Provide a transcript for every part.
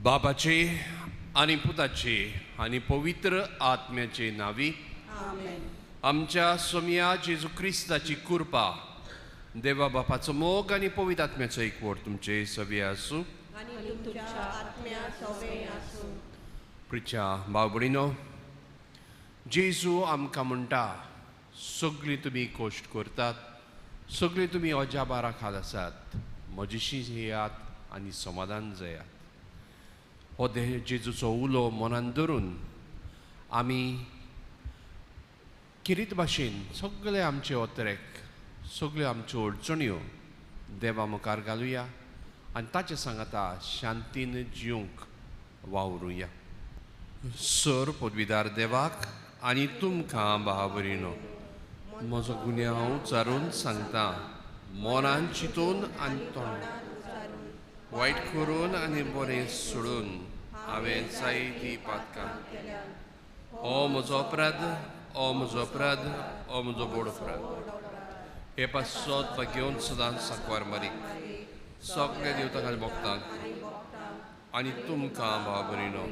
बापाचे आणि पुताचे आणि पवित्र आत्म्याचे नावी आमेन. आमच्या सोम्या जेजू क्रिस्ताची कृपा देवा बापाचो मोग आणि पवित्र आत्म्याचो एकवट तुमचे सगळे आसूं आणि तुमच्या आत्म्या सवे आसूं. प्रिच्या भाव भयणीनो, जेजू आमकां म्हणटा सगळीं तुमी कश्ट करतात, सगळीं तुमी अजाबारा खाल आसात, म्हजीशी येयात आनी समाधान जयात. हो जेजूचो उलो मनान धरून आमी किरीत भाशेन सगळे आमचे ओतरेक सगळ्यो आमच्यो अडचण्यो देवा मुखार घालुया आनी ताचे सांगाता शांतीन जिवंक वावरुया. सर पदवीदार देवाक आनी तुमकां भाव भयणीनो, म्हजो गुन्यांव हांव उच्चारून सांगता, मनान चिंतून आनी तोंडान वायट करून आनी बरें सोडून हांवें जायतीं पातकां. हो म्हजो अपराध, हो म्हजो अपराध, हो म्हजो बोड अपराध. हे पासत घेवन सदांच सांकवार मारीक सगळ्या देवतांक आनी भक्तांक आनी तुमकां भाव भयणीनो,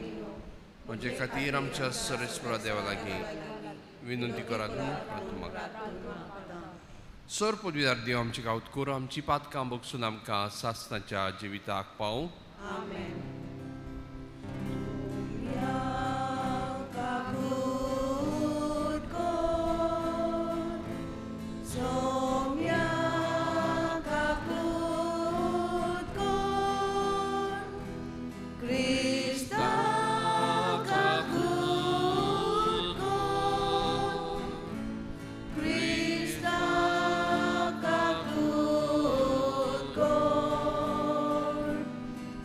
म्हजे खातीर आमच्या सर्वेस्परा देवा लागीं विनंती करात म्हूण प्रार्थना. सर पदवीदार देव आमची गावत करूं, आमची पातकां बगसून आमकां सासणाच्या जिविताक पावूं.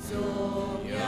Sonia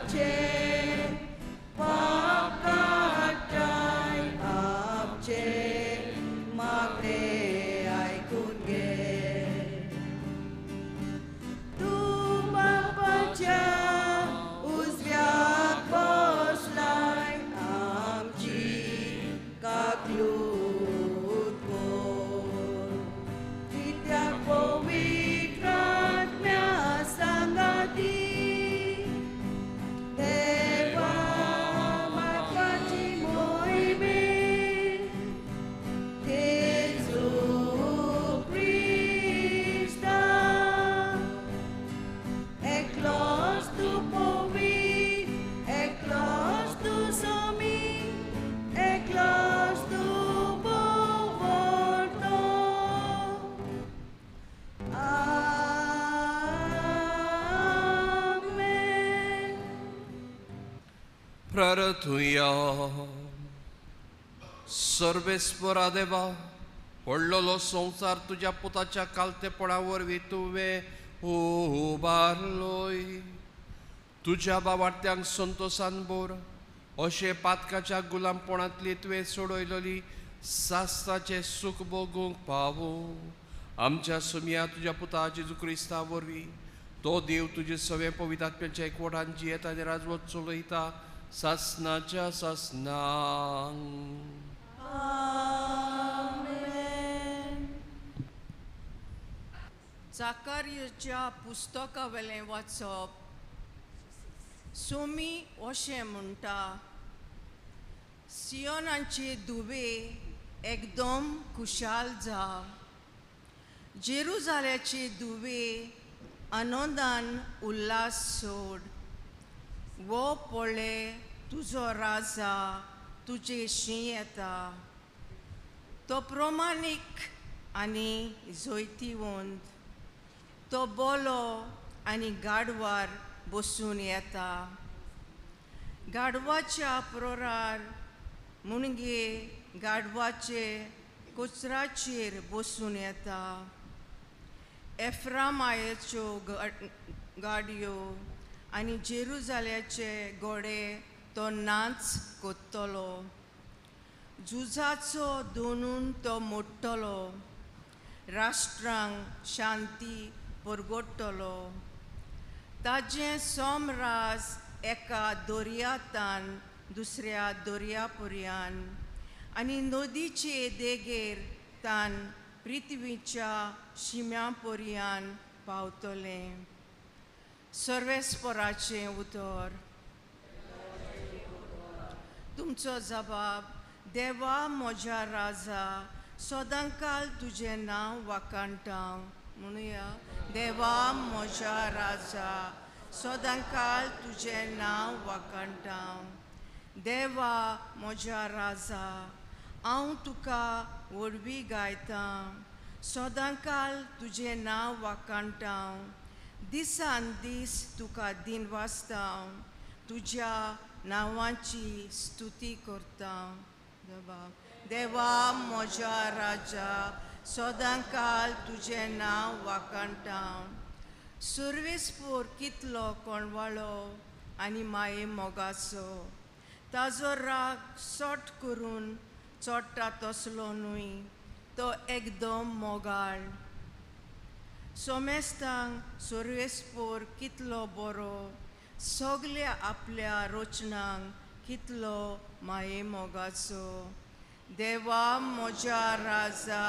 आमचे पाप काटाय आमचे मागणे ऐकून घे तू बापाच्या उजव्यात बसलाय आमची काकलूत कोर कित्याक पवित्र आत्म्या सांगाती देवा महत्वाची मोहिमेत Jesu Christa eklos tu povit eklos tu somi eklos tu povorto Amen. प्रार्थूया सर्वेस्परा देवा पडलेलो संवसार तुज्या पुताच्या कालतेपणा वरवीं तुवें उबारलोय तुज्या बावार्थ्यांक संतोशान बोर अशे पातकाच्या गुलामपणांतली तुवें सोडयलेली सास्ताचें सुख भोगूंक पावो आमच्या सुमया तुज्या पुता जेजू क्रिस्ता वरवीं तो देव तुजे सगळे पवित्र आत्म्याच्या एकवटान जियेत आनी राजवट चलयता सासनाच्या सासनांक Amen. जाकार्याच्या पुस्तका वेलें वाचप सोमी अशें म्हणटा सियोनाचे दुवे एकदम खुशाल जाव जेरुजाल्याचे दुवे आनंदान उल्हास सोड वो पळय तुजो राजा तुजे शी येता तो प्रमाणीक आनी जोयतीवंत तो बोलो आनी गाडवार बसून येता गाडवाच्या प्रोरार मुणगे गाडवाचे कोचराचेर बसून येता एफ्रामायेच्यो गाडयो आनी जेरुजाल्याचे घोडे तो नाच कोत्तलो झुजाचो दोनून तो मोडटलो राष्ट्रांक शांती परगडटलो ताजें सोमराज एका दर्यांतान दुसऱ्या दर्यापर्यान आनी नदीचे देगेर तान पृथ्वीच्या शिम्यापर्यान पावतलें सर्वेस्पराचें उतर तुमचो जबाब देवा म्हज्या राजा सदांकाल तुजें नांव वाखाणटां म्हणुया देवा म्हज्या राजा सदांकाल तुजें नांव वाखाणटां देवा म्हज्या राजा हांव तुका वडवी गायतां सदांकाल तुजें नांव वाखाणटां दिसान दीस तुका दिनवासतां तुज्या नांवाची स्तुती करतां देवा म्हज्या राजा सदांकाल तुजें नांव वाखाणटां सर्वेस्पोर कितलो कोणवाळो आनी माये मोगाचो ताजो राग सोट करून चोडटा तसलो न्हय तो एकदम मोगाळ सोमेस्तांक सर्वेस्पोर कितलो बरो सगल्या आपल्या रोचनांक कितलो माये मोगाचो देवा म्हज्या राजा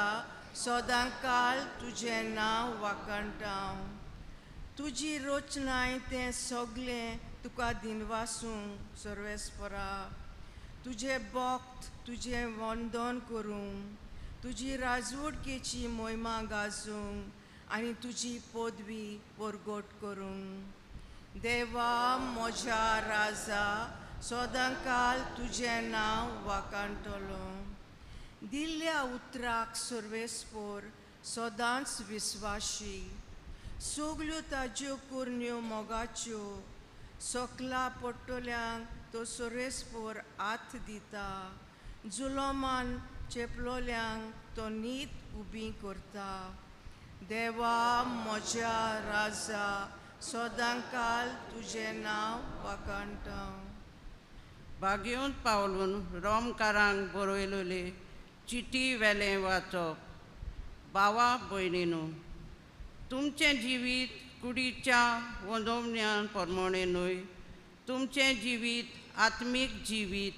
सदांकाल तुजें नांव वाखाणटां तुजी रोचनाय तें सगलें तुका दिनवासूंक सर्वेस्परा तुजें भक्त तुजें वंदन करूंक तुजी राजवडकेची मोहिमा गाजूंक आनी तुजी पदवी परगट करूंक देवा म्हज्या राजा सदांकाल तुजें नांव वाखाणटलो दिल्ल्या उतराक सर्वेस्पोर सदांच विस्वाशी सगल्यो ताज्यो कुरण्यो मोगाच्यो सकला पडटल्यांक तो सर्वेस्पोर हात दिता जुलोमान चेपलोल्यांक तो नीत उबी करता देवा म्हज्या राजा सदांकाल तुझें नांव वाखणटां. बागेऊंत पावलून रोमकारांक बरयलोले चिटी वेलें वाचप. भावा भयणीनो, तुमचें जिवीत कुडीच्या वंदोवण्या प्रमाणे न्हय, तुमचें जिवीत आत्मीक जिवीत,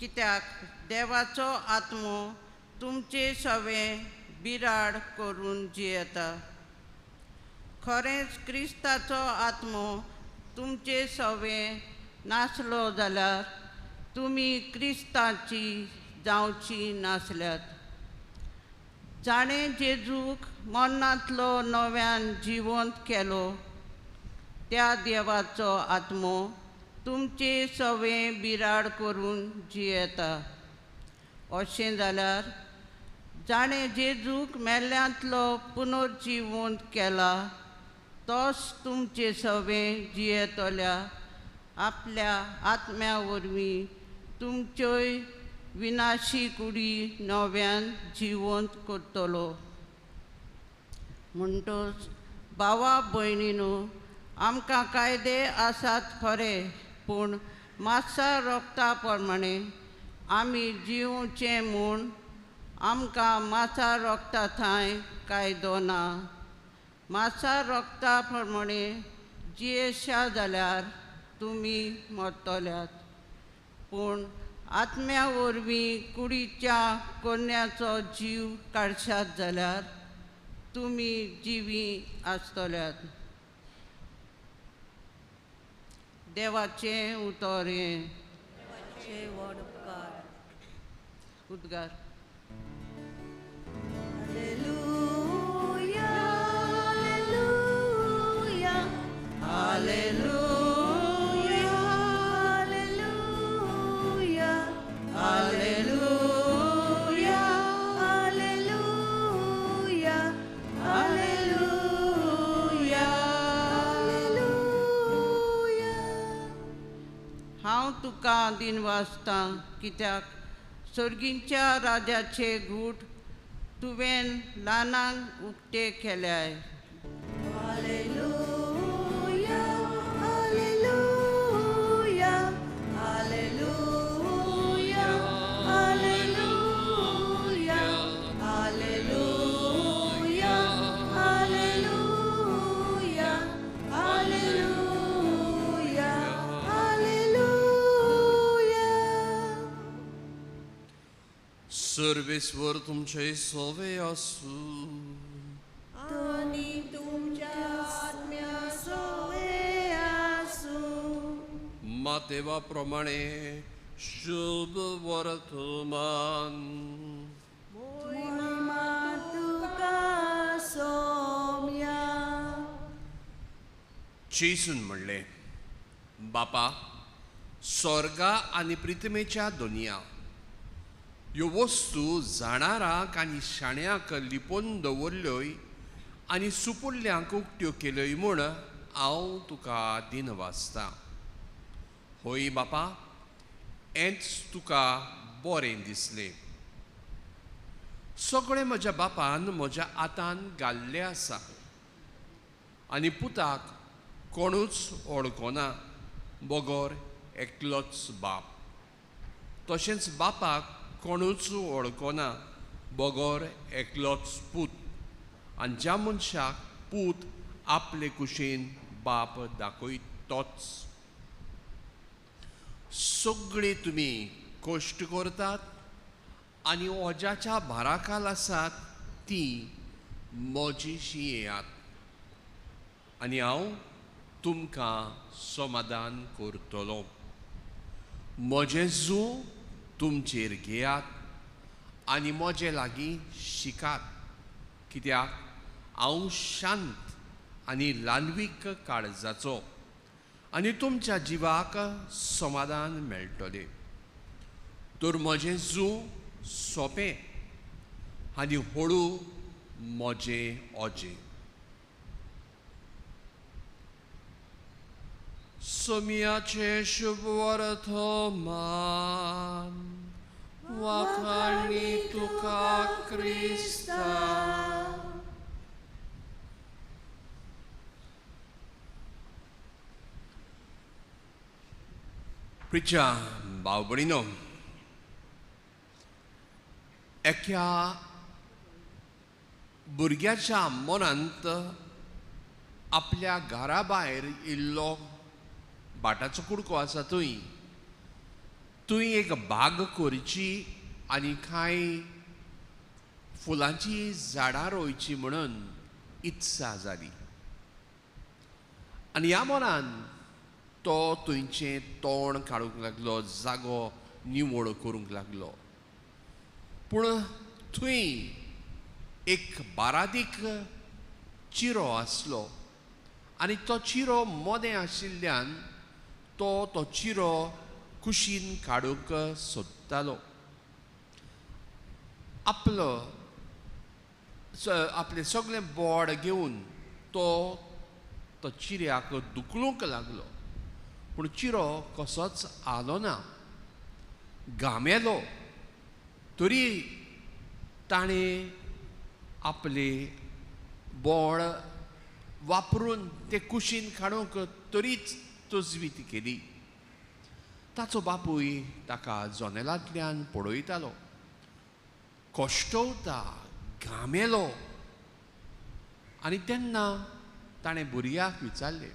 कित्याक देवाचो आत्मो तुमचे सवें बिराड करून जियेता. खरेंच क्रिस्ताचो आत्मो तुमचे सवें नासलो जाल्यार तुमी क्रिस्ताची जावची नासल्यात. जाणें जेजूक मरणांतलो नव्यान जिवंत केलो, त्या देवाचो आत्मो तुमचे सवें बिराड करून जियेता. अशें जाल्यार जाणें जेजूक मेल्ल्यांतलो पुनर्जिवंत केला, तोच तुमचे सवें जियेतल्या आपल्या आत्म्या वरवीं तुमच्योय विनाशी कुडी नव्यान जिवंत करतलो. म्हणटच भावा भयणीनो, आमकां कायदे आसात खरें, पूण मातसा रोगता प्रमाणे आमी जिवचें म्हूण आमकां मातसा रोगता थंय कायदो ना. मातसा रोगता प्रमाणे जियेशा जाल्यार तुमी मरतल्यात, पूण आत्म्या वरवीं कुडीच्या कोन्याचो जीव काडशात जाल्यार तुमी जिवी आसतल्यात. देवाचें उतर हें. उद्गार. Hallelujah, hallelujah, Hallelujah, hallelujah, Hallelujah, hallelujah, hallelujah, hallelujah. हांव तुका दिनवासतां, कित्याक सर्गींच्या राजाचे घूट तुवें ल्हानांक उक्ते केल्याय. Hallelujah, hallelujah, hallelujah, hallelujah, hallelujah, hallelujah, hallelujah, hallelujah. सर्वेस्वर तुमचे सोवे आसूं. आणि तुमच्या आत्म्या सोवे आसूं. मातेवा प्रमाणे शुभ वर्तमान. महिमा तुका सोम्या. जेसून म्हणलें, बापा, स्वर्गा आनी पृथ्वीच्या दोनया ह्यो वस्तू जाणारांक आनी शाण्यांक लिपोवन दवरल्योय आनी सुपुल्ल्यांक उक्त्यो केल्योय म्हूण हांव तुका दिनवासतां. होय बापा, हेंच तुका बरें दिसलें. सगळें म्हज्या बापान म्हज्या हातान घाल्लें आसा, आनी पुताक कोणूच ओळखना, बगोर एकलोच बाप. तशेंच बापाक कोणूच ओळखना, बगोर एकलोच पूत. आनी ज्या मनशाक पूत आपले कुशीन बाप दाखयत तोच. सगळीं तुमी कश्ट करतात आनी ओजाच्या भाराखाल आसात तीं म्हजीशी येयात, आनी हांव तुमकां समाधान करतलों. म्हजें जू तुमचेर घेयात आनी म्हजे लागीं शिकात, कित्याक हांव शांत आनी ल्हानवीक काळजाचो, आनी तुमच्या जिवाक समाधान मेळटलें. तर म्हजें जू सोंपें आनी हळू म्हजें ओजें. सोम्याचे शुभ वर्तमान. वाखाणणी तुका क्रिस्ता. प्रिच्या भाव भयणीनो, एका भुरग्याच्या मनांत आपल्या घरा भायर इल्लो बाटाचो कुडको आसा, थंय एक बाग करची आनी कांय फुलांची झाडां रोवची म्हणून इत्सा जाली. आनी ह्या मनान तो थंयचें तोंड काडूंक लागलो, जागो निवळ करूंक लागलो. पूण थंय एक बारादीक चिरो आसलो आनी तो चिरो मोदें आशिल्ल्यान तो चिरो कुशीन काडूंक सोदतालो. आपले सगळें बोड घेवन तो चिऱ्याक दुखलूंक लागलो. पूण चिरो कसोच आलो ना, घामेलो. तरी ताणें आपले बोड वापरून ते कुशीन काडूंक तरीच तजवीज केली. ताचो बापूय ताका जनेलांतल्यान पळयतालो, कोश्टवता, घामेलो. आनी तेन्ना ताणें भुरग्याक विचारलें,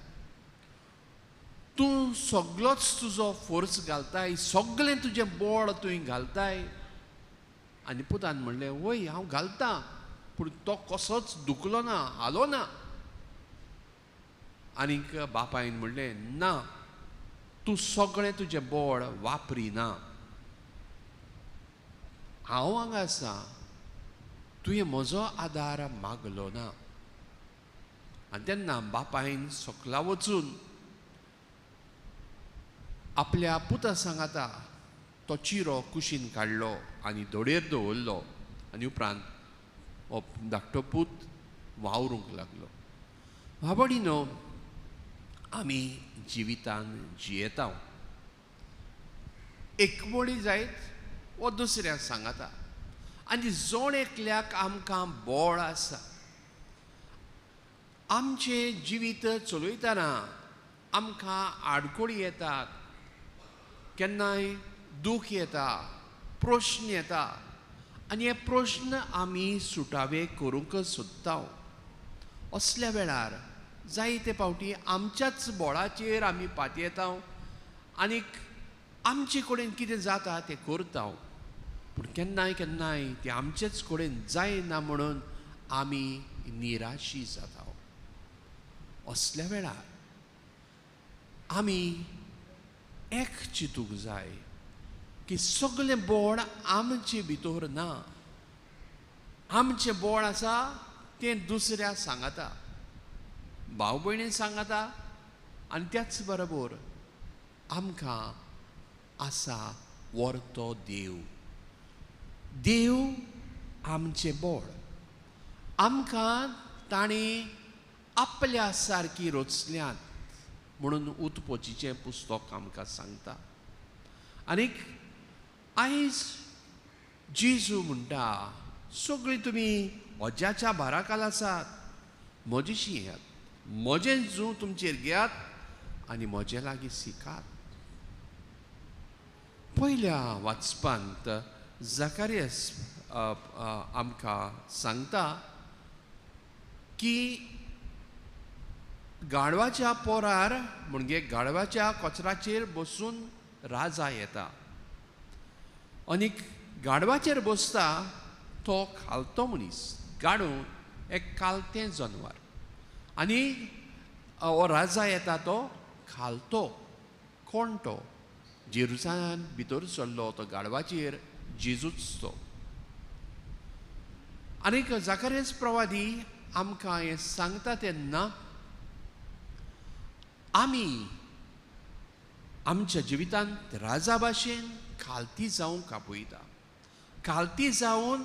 तूं सगळोच तुजो फोर्स घालताय, सगळें तुजें बोड तुवें घालताय? आनी पुतान म्हणलें, वय हांव घालतां, पूण तो कसोच दुखलो ना, हालो ना. आनीक बापायन म्हणलें, ना, तूं सगळें तुजें बोड वापरिना. हांव हांगा आसा, तुवें म्हजो आदार मागलो ना. आनी तेन्ना बापायन सकला वचून आपल्या पुता सांगाता तो चिरो कुशीन काडलो आनी दोडेर दवरलो. आनी उपरांत हो धाकटो पूत वावरूंक लागलो. भाबडीनो, आमी जिवितान जियेता, एकवडी जायत वो दुसऱ्या सांगाता. आनी जोण एकल्याक आमकां बोळ आसा. आमचें जिवीत चलयतना आमकां आडकोळी येतात, केन्नाय दूख येता, प्रश्न येता. आनी हे प्रश्न आमी सुटावे करूंक सोदता. असल्या वेळार जायते फावटी आमच्याच बोळाचेर आमी पातयेता आनीक आमचे कडेन कितें जाता तें करता. पूण केन्नाय केन्नाय तें आमचेच कडेन जायना म्हणून आमी निराशी जाता. असल्या वेळार आमी एक चिंतूंक जाय की सगळें बोड आमचे भितर ना. आमचें बोड आसा तें दुसऱ्या सांगाता, भाव भयणीन सांगाता. आनी त्याच बरोबर आमकां आसा व्हरतो देव. देव आमचें बोड. आमकां ताणें आपल्या सारकी रचल्यात म्हणून उत्पत्तीचें पुस्तक आमकां सांगता. आनीक आयज जेजू म्हणटा, सगळीं तुमी अज्याच्या भाराखाल आसात, म्हजेशी येयात, म्हजें जू तुमचेर घेयात आनी म्हजे लागीं शिकात. पयल्या वाचपांत झकारियास आमकां सांगता की गाडवाच्या पोरार म्हणजे गाडवाच्या कचराचेर बसून राजा येता. आनीक गाडवाचेर बसता तो खालतो मनीस. गाडू एक कालतें जनवार आनी हो राजा येता तो खालतो. कोण तो? जेरुसलेमान भितर सरलो तो गाडवाचेर जेजूच तो. आनीक झकारियास प्रवादी आमकां हें सांगता तेन्ना आमी आमच्या जिवितांत राजा भाशेन खालती जावंक आपयता. खालती जावन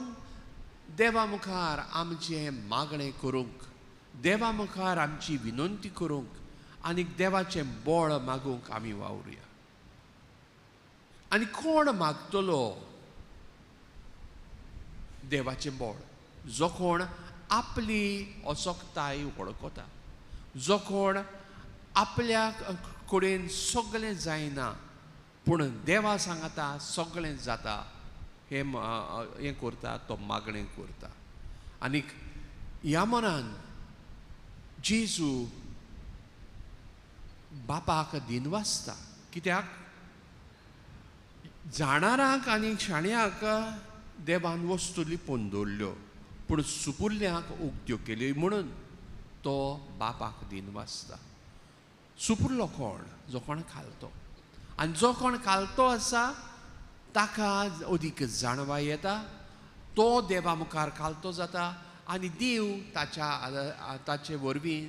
देवा मुखार आमचें मागणें करूंक, देवा मुखार आमची विनंती करूंक आनीक देवाचें बोळ मागूंक आमी वावरुया. आनी कोण मागतलो देवाचें बोळ? जो कोण आपली असोकताय वळखता, जो कोण आपल्या कडेन सगळें जायना पूण देवा सांगता सगळें जाता हें करता तो मागणें करता. आनीक ह्या मनान जेजू बापाक दिनवासता. कित्याक जाणाराक आनी शाण्यांक देवान वस्तू लिपोवन दवरल्यो पूण सुपुर्ल्यांक उक्त्यो केल्यो म्हणून तो बापाक दिनवासता. सुपुर्लो कोण? जो कोण खालतो. आनी जो कोण खालतो आसा ताका अदीक जाणवा येता. तो देवा मुखार खालतो जाता आनी देव ताचे वरवीं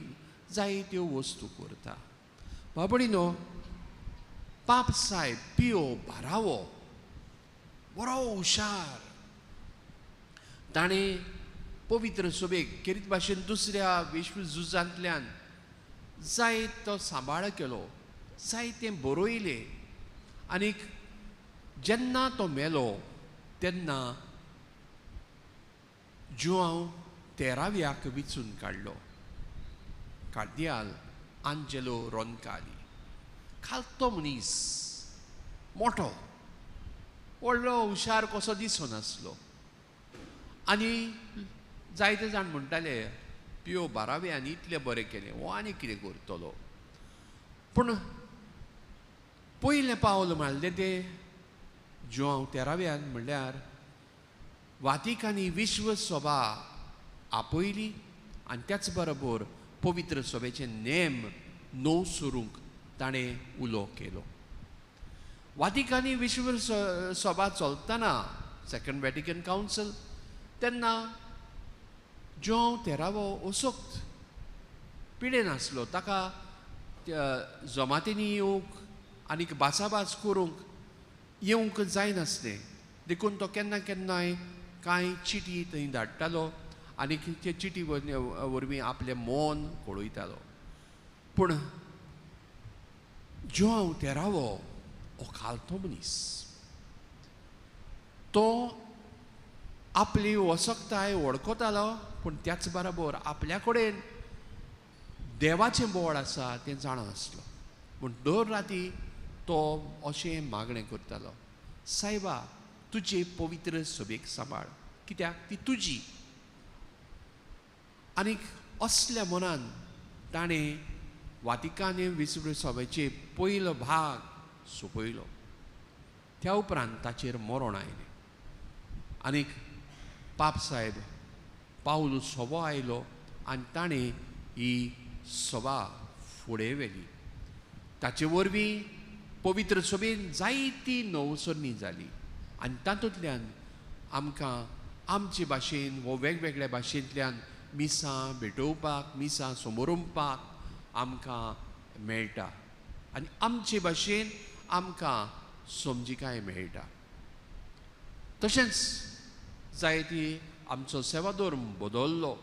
जायत्यो वस्तू करता. बाबडीनो, पाप साहेब पियो बारावो बरो हुशार. ताणें पवित्र सभेक केरीत भाशेन दुसऱ्या विश्वझुजांतल्यान जायत तो सांबाळ केलो, जायतें बरयलें. आनीक जेन्ना तो मेलो तेन्ना जुआंव 13व्याक विचून काडलो. कार्दियाल आंजेलो रोन्काली खालतो मनीस, मोठो व्हडलो हुशार कसो दिसनासलो. आनी जायते जाण म्हणटाले पियो 12व्यान इतलें बरें केलें, हो आनी कितें करतलो. पूण पयलें पावल मारलें तें जुआंव 13व्यान म्हणल्यार वातिकानी विश्व सभा आपयली आनी त्याच बरोबर पवित्र सभेचे नेम नव सुरूंक ताणें उलो केलो. वातिकानी विश्व सभा चलतना सेकंड वॅटिकन कावन्सील तेन्ना जुआंव 13वो असोक्त पिडेन आसलो. ताका जमातींनी येवंक आनीक भासाभास करूंक येवंक जायनासलें. देखून तो केन्ना केन्नाय कांय चिटी थंय धाडटालो आनीक ते चिटी वरवीं आपलें मोन कळयतालो. पूण जुआंव 13वो हो खालतो मनीस. तो आपली वसकताय वळखतालो पूण त्याच बरोबर आपल्या कडेन देवाचें बोड आसा तें जाणासलो. पूण दर राती तो अशें मागणें करतालो, सायबा तुजे पवित्र सभेक सांबाळ, कित्याक ती तुजी. आनीक असल्या मनान ताणें वातिकान विश्व सभेचे पयलो भाग सोंपयलो. त्या उपरांत ताचेर मरण आयलें. आनीक पाप साहेब पावल सभो आयलो आनी ताणें ही सभा फुडें व्हेली. ताचे वरवीं पवित्र सभेन जायती नवसरणी जाली आनी तातूंतल्यान आमकां आमचे भाशेन वो वेगवेगळ्या भाशेंतल्यान मिसां भेटोवपाक, मिसां समोरुंपाक आमकां मेळटा आनी आमचे भाशेन आमकां समजिकाय मेळटा. तशेंच जायती आमचो सेवा धर्म बदल्लो,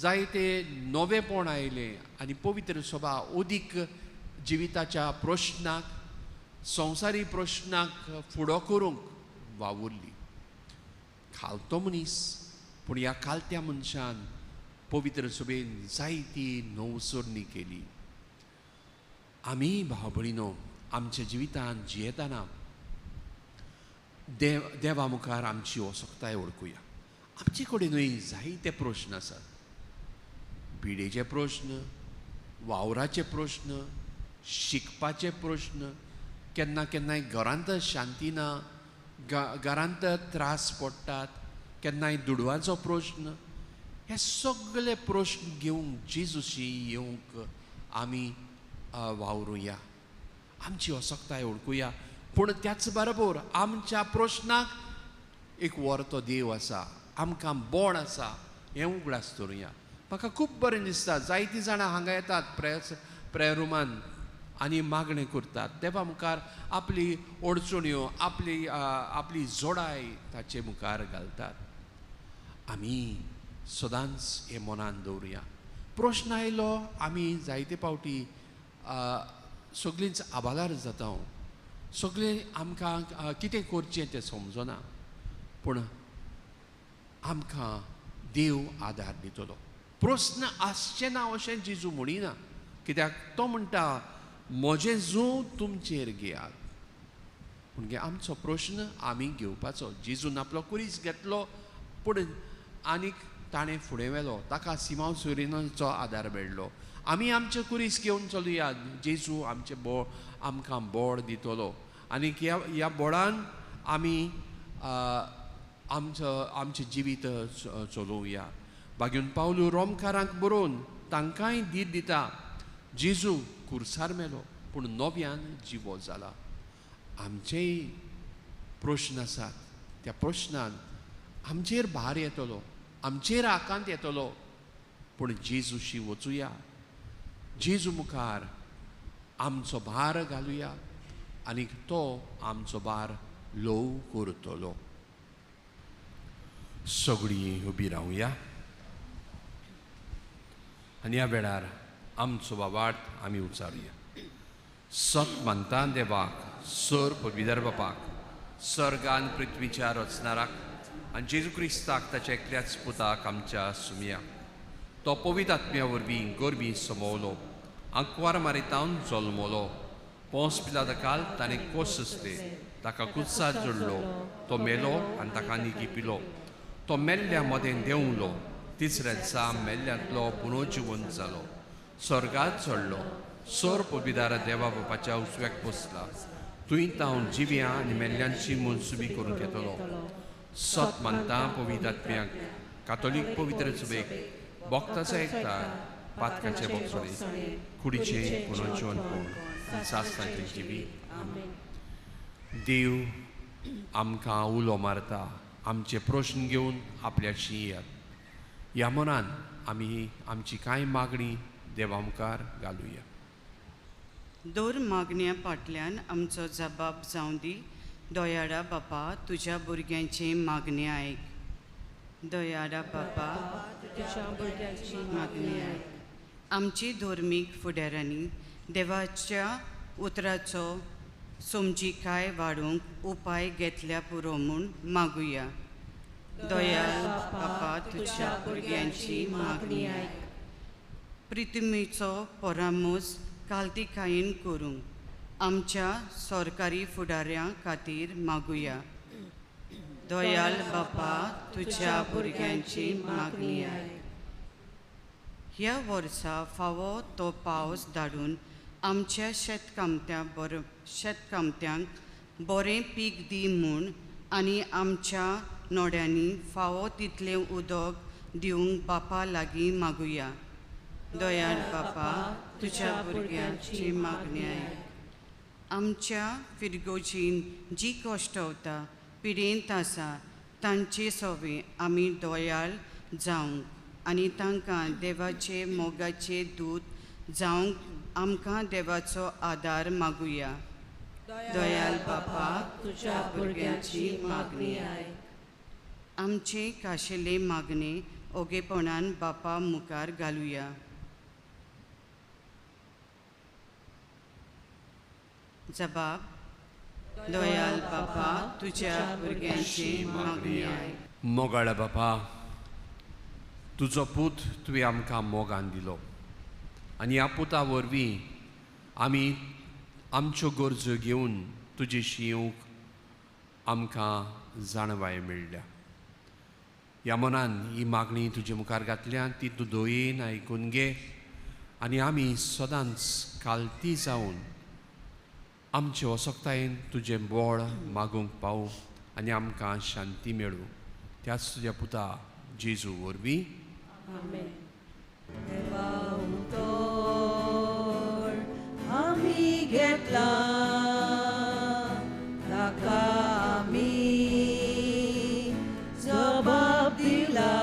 जायते नवेपण आयलें आनी पवित्र सभा अदीक जिविताच्या प्रश्नाक, संवसारी प्रश्नाक फुडो करूंक वावुरली. खालतो मनीस पूण ह्या खालत्या मनशान पवित्र सभेन जायती नवसरणी केली. आमी भाव भयणीनो आमच्या जिवितांत जियेतना देवा मुखार आमची वसकताय वळखुया. आमचे कडेनूय जायते प्रश्न आसात. पिडेचे प्रश्न, वावराचे प्रश्न, शिकपाचे प्रश्न, केन्ना केन्नाय घरांत शांती ना, घरांत त्रास पडटात, केन्नाय दुडवाचो प्रश्न. हे सगळे प्रश्न घेवंक जेजूशी येवंक आमी वावरुया, आमची वसकताय ओळखुया. पूण त्याच बरोबर आमच्या प्रश्नाक एक व्हरतो देव आसा, आमकां बोड आसा हें उगडास धरुया. म्हाका खूब बरें दिसता, जायतीं जाणां हांगा येतात प्रेयर रुमान आनी मागणें करतात. देवा मुखार आपली अडचण्यो, आपली जोडाय ताचे मुखार घालतात. आमी सदांच हे मनान दवरुया. प्रश्न आयलो आमी जायते फावटी सगळींच आबालार जाता. सगळें आमकां कितें करचें तें समजना, पूण आमकां देव आदार दितलो. प्रस्न आसचें ना अशें जेजू म्हणिना, कित्याक तो म्हणटा म्हजें जूं तुमचेर घेयात. म्हणजे आमचो प्रश्न आमी घेवपाचो. जेजून आपलो कुरीस घेतलो, पूण आनीक ताणें फुडें व्हेलो, ताका सिमांव सोयरीनाचो आदार मेळ्ळो. आमी आमचे कुरीस घेवन चलुया. जेजू आमचे आमकां बोड दितलो, आनीक ह्या बोडान आमी आमचें जिवीत चलोवया. बागेन पावलू रोमकारांक बरोवन तांकांय दीत दिता, जेजू कुर्सार मेलो पूण नव्यान जिवो जाला. आमचेय प्रश्न आसात, त्या प्रश्नान आमचेर भार येतलो, आमचेर आकांत येतलो, पूण जेजूशी वचुया. जेजू मुखार आमचो भार घालुया आनीक तो आमचो भार ल्हव करतलो. सगळीं उबी रावया आनी ह्या वेळार आमचो वावाट आमी उचारुया. सत मानता देवाक, सर पदवीधर बापाक, सर्गान पृथ्वीच्या रचणाराक आनी जेजू क्रिस्ताक ताच्या एकल्याच पुताक आमच्या सुमया. तो पवित्र आत्म्या वरवीं गरबी समोवलो, आंकवार मारितावन जल्मलो, पोंस पिलादाकाल ताणें कोससले, ताका कुत्सात जोडलो, तो मेलो आनी ताका निगी पिलो. तो मेल्ल्या मदें देंवलो, तिसऱ्या दिसा मेल्ल्यांतलो पुनर्जिवन जालो, स्वर्गांत चडलो, सर पदवीदार देवा बापाच्या उजव्याक बसला. थंय तावन जिव्या आनी मेल्ल्यांची मनसुबी करून घेतलो. सत मानता पवित्र आत्म्याक, कातोलीक पवित्र सभेक, भक्ताचो एकठांय, पातकाचे भोगसणे, कुडीचें पुनर्जीवन कोण सासणाचें जिवीत. देव आमकां उलो मारता, आमचे प्रश्न घेवन आपल्याशी येयात. ह्या मनान आमी आमची कांय मागणी देवा मुखार घालुया. दोर मागण्या फाटल्यान आमचो जबाब जावं दी. दयाळा बापा, तुज्या भुरग्यांची मागणी आयक. दयाळा बापा, तुज्या भुरग्यांची मागणी आयक. आमची धर्मीक फुडाऱ्यांनी देवाच्या उतराचो समजिकाय वाडूंक उपाय घेतल्या पुरो म्हूण मागुया. दयाळ बापा, तुज्या भुरग्यांची मागणी आयक. प्रितमेचो परामोस काल्तिकायेन करूंक आमच्या सरकारी फुडाऱ्यां खातीर मागुया. दयाळ बापा, तुज्या भुरग्यांची मागणी आयक. ह्या वर्सा फावो तो पावस धाडून आमच्या शेतकामत्यांक बरें पीक दी म्हूण आनी आमच्या नोड्यांनी फावो तितलें उदक दिवंक बापा लागीं मागुया. दयाळ बापा, तुज्या भुरग्यांची मागणी आयक. आमच्या फिरगोजीन जी कश्टवता पिडेंत आसा तांचे सोवे आमी दयाळ जावंक आनी तांकां देवाचे मोगाचे दूत जावंक आमकां देवाचो आदार मागुया. दयाळ बापा, तुज्या भुरग्यांची मागणी आयक. आमचे खाशेले मागणे ओगेपणान बापा मुखार घालुया. जबाब. दयाळ बापा, तुज्या भुरग्यांची मागणी आयक. मोगाळ बापा, तुजो पूत तुवें आमकां मोगान दिलो आनी ह्या पुता वरवीं आमी आमच्यो गरजो घेवन तुजेशी येवंक आमकां जाणवाय मेळ्ळ्या. ह्या मनान ही मागणी तुजे मुखार घातल्या, ती तूं दोयेन आयकून घे आनी आमी सदांच कालती जावन आमचे वसक्तायेन तुजें बोळ मागूंक पावूं आनी आमकां शांती मेळूं. त्याच तुज्या पुता जेजू वरवीं. देवा उतर आमी घेतला, ताका आमी जबाब दिला.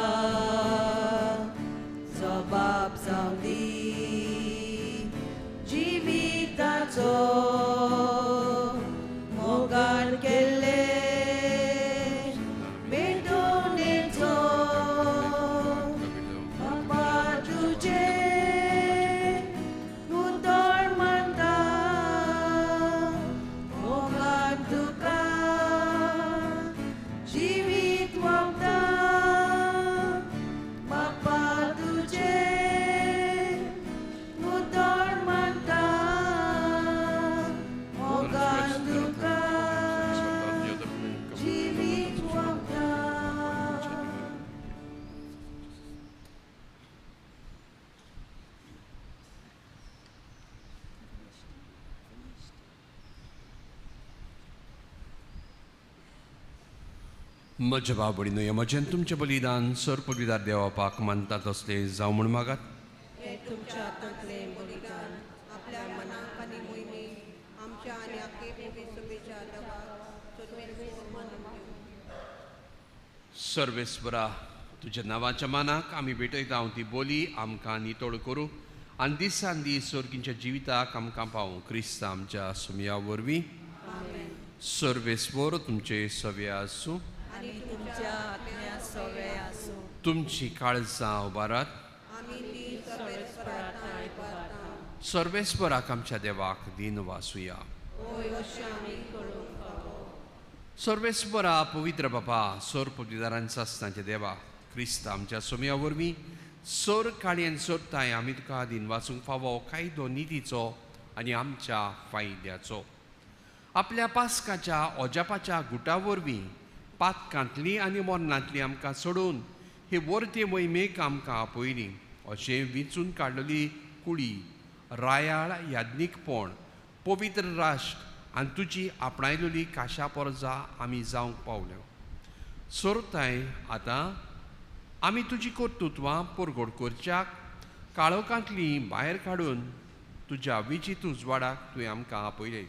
जबाब जावं दी जिविताचो मोगान केल्ले बेटोनेचो. बापा तुजे उतर मानता, मोगान तुका जिवीत वागता. बापा तुजे उतर मानता, म्हज्या बाबडीनो हे म्हजें तुमचें बलिदान सर पवित्र देवापाक मानतात तसले जावं म्हूण मागात. हे तुमच्या हातांतलें बलिदान आपल्या मनाक आनी मोहिमेक आमच्या आनी आखे सभेच्या देवाक सर्वेस्परा तुज्या नांवाच्या मानाक आमी भेटयता ती बोली आमकां नितळ करूं आनी दिसान दीस सर्गींच्या जिविताक आमकां पावूं क्रिस्त आमच्या सुमया वरवीं. सर्वेस्पर तुमचे सवे आसूं आनी तुमच्या आत्म्या सवे आसूं. तुमची काळजां उबारात. आमी ती सर्वेस्पराक आयकता. सर्वेस्पराक आमच्या देवाक दिन वासुया. ओय अशें आमी करूंक फावो. सर्वेस्परा पवित्र बापा सर पवित्रांचा आसनाचे देवा क्रिस्त आमच्या सुमया वरवीं सर काळयेन सोदताय आमी तुका दिन वाचूंक फावो कायदो नितीचो आनी आमच्या फायद्याचो. आपल्या पास्काच्या ओजापाच्या गुटा वरवीं पातकांतली आनी मरणांतली आमकां सोडून हे वर्ते मोहिमेक आमकां आपयली. अशें विचून काडलेली कुळी रायाळ याज्ञिकपण पवित्र राष्ट्र आनी तुजी आपणायलेली काशा परजा आमी जावंक पावल्यो. सोरताय आतां आमी तुजी कर्तुत्वां परगड करच्याक काळोखांतली भायर काडून तुज्या विचित्र उजवाडाक तुवें आमकां आपयले.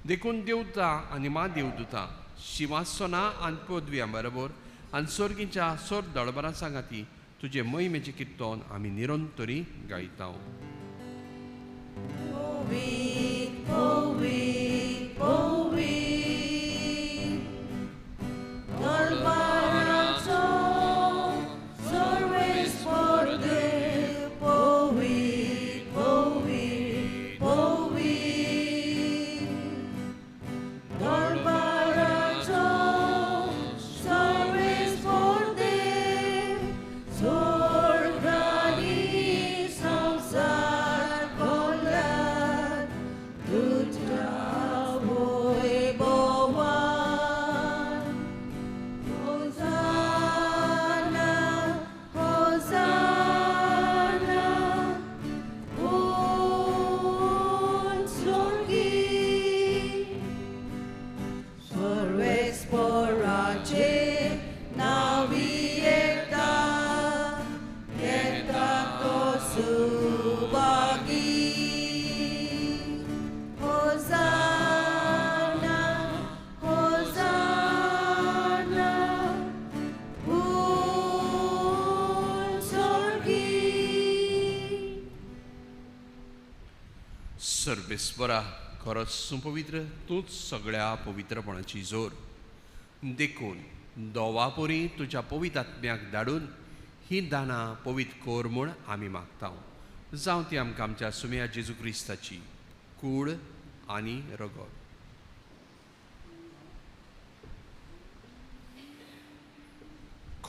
देखून देवता आनी मा देवदूतां शिवासना आनी पदव्यां बरोबर आनी सर्गीच्या सर दळबरां सांगाती तुजे महिमेचें किर्तन आमी निरंतरी गायता. सर्वेस्परा खरोच सुपवित्र तूंच सगळ्या पवित्रपणाची जोर. देखून दोवापोरी तुज्या पवित्र आत्म्याक धाडून ही दानां पवित्र कोर म्हूण आमी मागता. जावं ती आमकां आमच्या सुमया जेजू क्रिस्ताची कूड आनी रगत.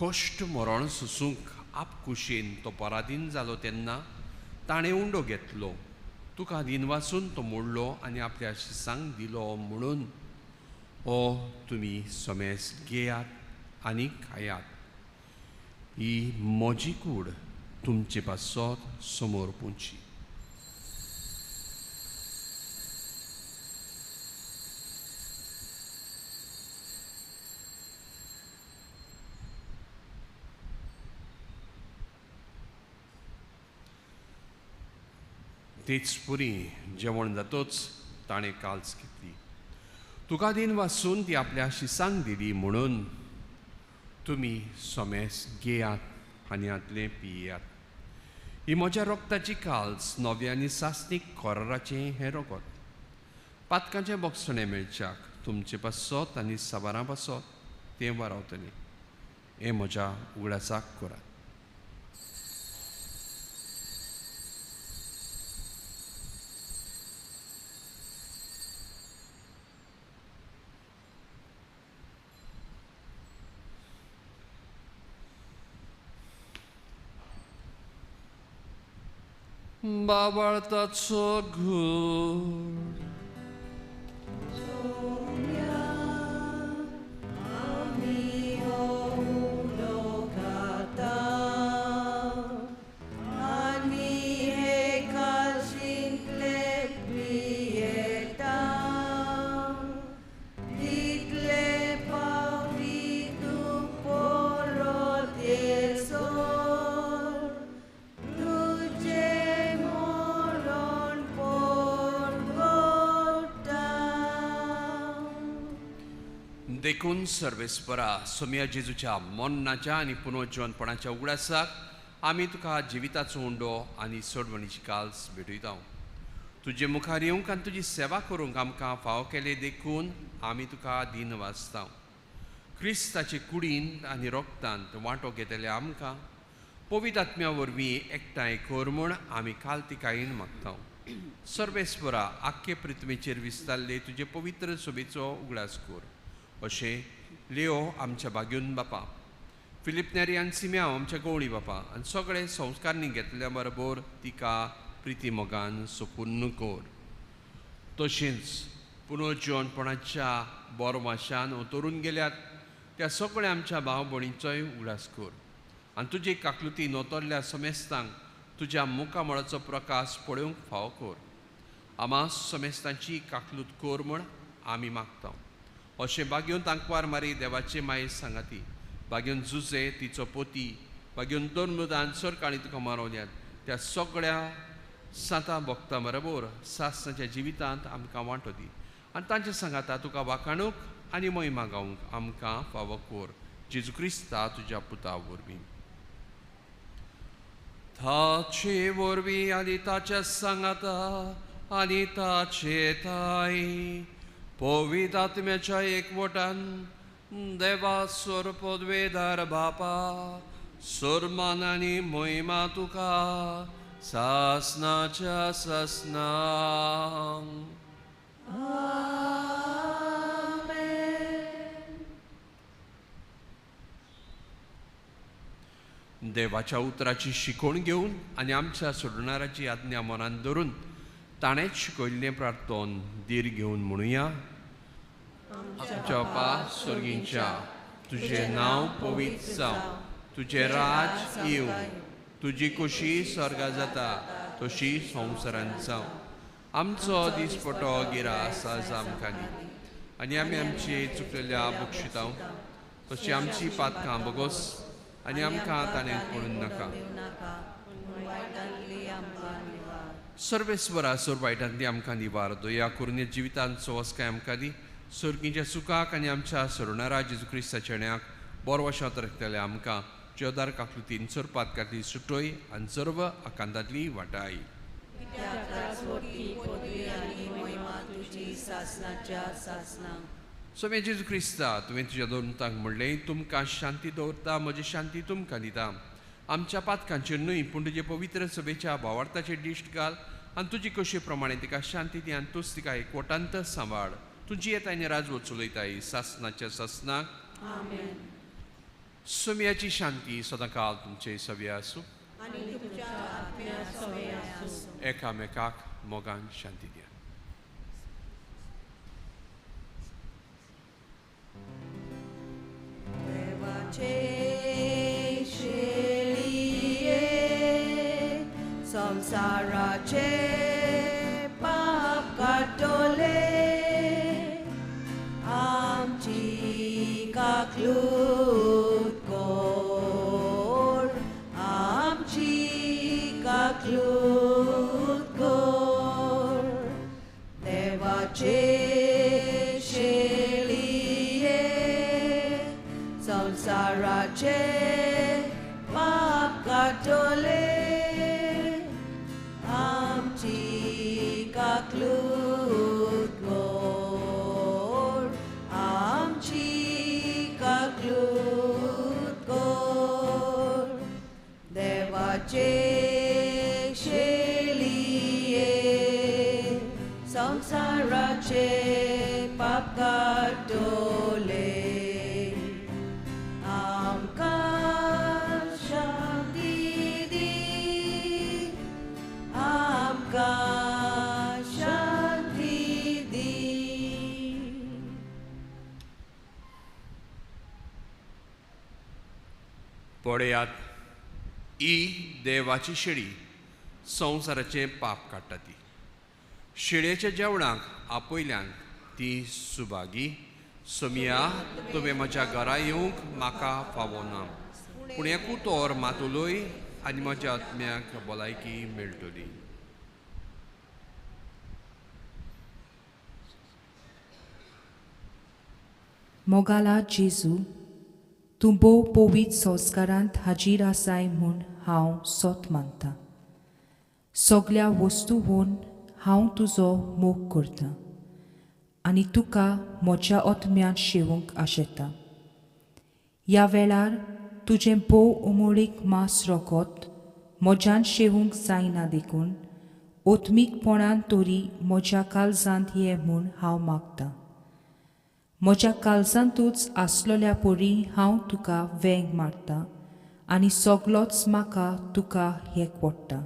कश्ट मरण सुसूंक आपकुशेन तो पराधीन जालो तेन्ना ताणें उंडो घेतलो. तुका दिन वाचून तो मोडलो आनी आपल्या शिसांक दिलो म्हणून हो तुमी सोमेस घेयात आनी खायात. ही म्हजी कूड तुमचे पासत समोर पोंची. तेच पुरी जेवण जातोच ताणें काल्स घेतली. तुका दिन वाचून ती आपल्या शिसांक दिली म्हणून तुमी सोमेस घेयात आनी आतले पियेयात. ही म्हज्या रोगताची काल्स नवे आनी सासणीक कोराचें हें रगत. पातकाचें बोगसणें मेळच्याक तुमचे पासत आनी साबारां पासत तें वारावतलें. हें म्हज्या उगडासाक करात. बाबाळताचो घोड Ditle pauri tu देखून सर्वेस्परा सोम्या जेजूच्या मोन्नाच्या आनी पुनर्जीवनपणाच्या उगडासाक आमी तुका जिविताचो उंडो आनी सोडवणीची काल्स भेटयता. तुजे मुखार येवंक आनी तुजी सेवा करूंक आमकां फाव केले देखून आमी तुका दिन वाजता. क्रिस्ताचे कुडींत आनी रोगतांत वांटो घेतल्या आमकां पवित्र आत्म्या वरवीं एकठांय कर म्हूण आमी काल्तिकायेन मागता. सर्वेस्परा आख्खे पृथ्वीचेर विस्तारले तुजे पवित्र सोबेचो उगडास कर. अशें लेओ आमच्या बागेवन बापा, फिलिप नेरी आनी सिम्याव आमच्या गवळी बापा आनी सगळे संस्कारनी घेतल्या बरोबर तिका प्रिती मोगान सोपून कर. तशेंच पुनर्जीवनपणाच्या बोरवाशान उतरून गेल्यात त्या सगळ्या आमच्या भाव भयणीचोय उगडास कर. आनी तुजे काकलुती नोतरल्या समेस्तांक तुज्या मुखामळाचो प्रकाश पळोवंक फाव कर. आमा समेस्तांची काकलूत कर म्हूण आमी मागता. अशें बागेवन तांकवार मारी देवाचे माये सांगाती, बागेवन जुजे तिचो पोती, बागेवन दोन सरकाळी तुका मारवल्यात त्या सगळ्या साता भक्तां बरोबर सासनाच्या जिवितांत आमकां वांटो दी आनी तांच्या सांगाता तुका वाखाणूक आनी महिमा गावंक आमकां फावो कर. जेजू क्रिस्ता तुज्या पुता वरवीं. ताचे वरवीं आनी ताच्या सांगाता आनी ताचे ताई पवित्र आत्म्याच्या एकवटान देवा सोर पदवेदार बापा सोर्मान आनी महिमा तुका सासनाच्या सासना. देवाच्या उतराची शिकोवण घेवन आनी आमच्या सोडणाराची आज्ञा मनान धरून ताणेंच शिकयल्लें प्रार्थोन धीर घेवन म्हणुया. आमच्या बापा स्वर्गींच्या तुजें नांव पवित्र जावं, तुजें राज येवं, तुजी कुशी स्वर्गा जाता तशी संवसारांत जावं. आमचो दिसपटो गिरास आज आमकां दी आनी आमी आमची चुकलेल्या बक्षिता तशी आमची पातकां बगोस आनी आमकां ताणें पडूं नाका. सर्वेस्वरा सोर वायटांतली आमकां निवार. दया करून जिवितांत सवस्काय आमकां दी. सर्गीच्या सुखाक आनी आमच्या सोडणारा जेजू क्रिस्ताच्या नेण्याक बरो वशांत रखतले आमकां जेवदार काकलुतीन पातकांतली सुटोय आनी सर्व आकांतांतली वाटाय. सोम्या जेजू क्रिस्ता तुवें तुज्या दोनतांक म्हणलें तुमकां शांती दवरता, म्हजी शांती तुमकां दिता. आमच्या पातकांचेर न्हय पूण तुजे पवित्र सभेच्या भावार्थाचेर दिश्ट घाल आनी तुजी कशे प्रमाणे तिका शांती दी आनी तूंच तिका एकवटांत सांबाळ. तुजी येताय राजवट चलयताय सासनाच्या सासनाक. सोम्याची शांती सदां काळ तुमचे सभे आसूं. एकामेकाक मोगान शांती दिया. संसाराचे पाप काटोले आमची काकलूत कोर, आमची काकलूत कोर. देवाचे शेळिये संसाराचे पाप काटोले काकलूत कोर, आमची काकलूत कोर. देवाचे शेळिये संसाराचे पाप काटोले आमकां शांती दी, आमकां पळयात ही देवाची शेळी संवसाराचे पाप काडटा ती. शेळयेच्या जेवणाक आपयल्यान ती सुभागी. सोम्या तुवें म्हज्या घरा येवंक म्हाका फावो ना पूण एकू तोर मातुलोय आनी म्हज्या आत्म्याक भलायकी मेळटली. मोगाला जेजू तूं भोव पवित्र संस्कारांत हाजीर आसाय म्हूण हांव सोत मानतां. सगळ्या वस्तूंवन हांव तुजो मोग करतां आनी तुका म्हज्या ओतम्यांत शेवूंक आशेतां. ह्या वेळार तुजें भोव उमळीक मास रोगोत म्हज्यान शेवूंक जायना देखून ओतमीकपणान तोरी म्हज्या काळजांत ये म्हूण हांव मागतां. म्हज्या काळजांतूच आसलोल्या परी हांव तुका वेंग मारतां आनी सगळोच म्हाका तुका हेक वोडटा.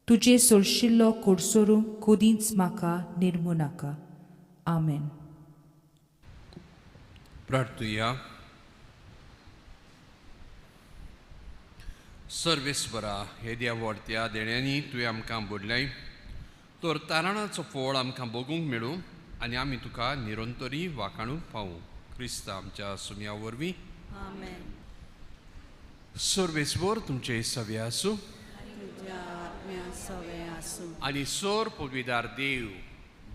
तुजे सोडशिल्लो कोडसोरूंक कदींच म्हाका निर्मू नाका. आमेन. प्रार्थुया. सर्वेस्वरा, हे द्या व्हडत्या देण्यांनी तुवें आमकां बोडल्याय तर तारणाचो फळ आमकां भोगूंक मेळूं आनी आमी तुका निरंतरी वाखाणूंक पावूं. क्रिस्ता आमच्या सुम्या वरवीं. आमेन. सर्वेस्वर तुमचे सवे आसूं तुज्या आत्म्या सवे आसूं. आनी सोर पविदार देव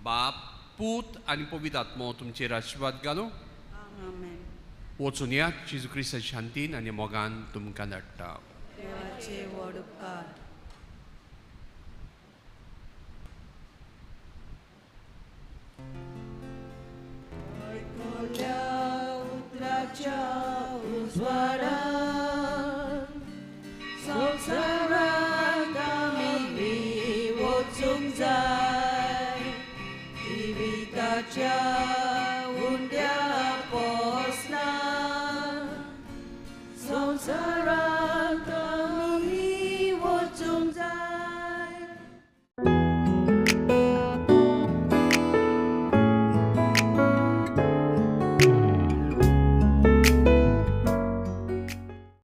बाप पूत आनी पवित्र आत्मो तुमचेर आशिर्वाद घालूं. आमेन. वचून या जेजू क्रिस्ताच्या शांतीन आनी मोगान तुमकां धाडटा. देवाचे व्हड उपकार. ऐकल्या उतराच्या उजवाडान संवसारांत आमी वचूंक जाय. जिविताच्या हुंड्या पोसना संवसारांत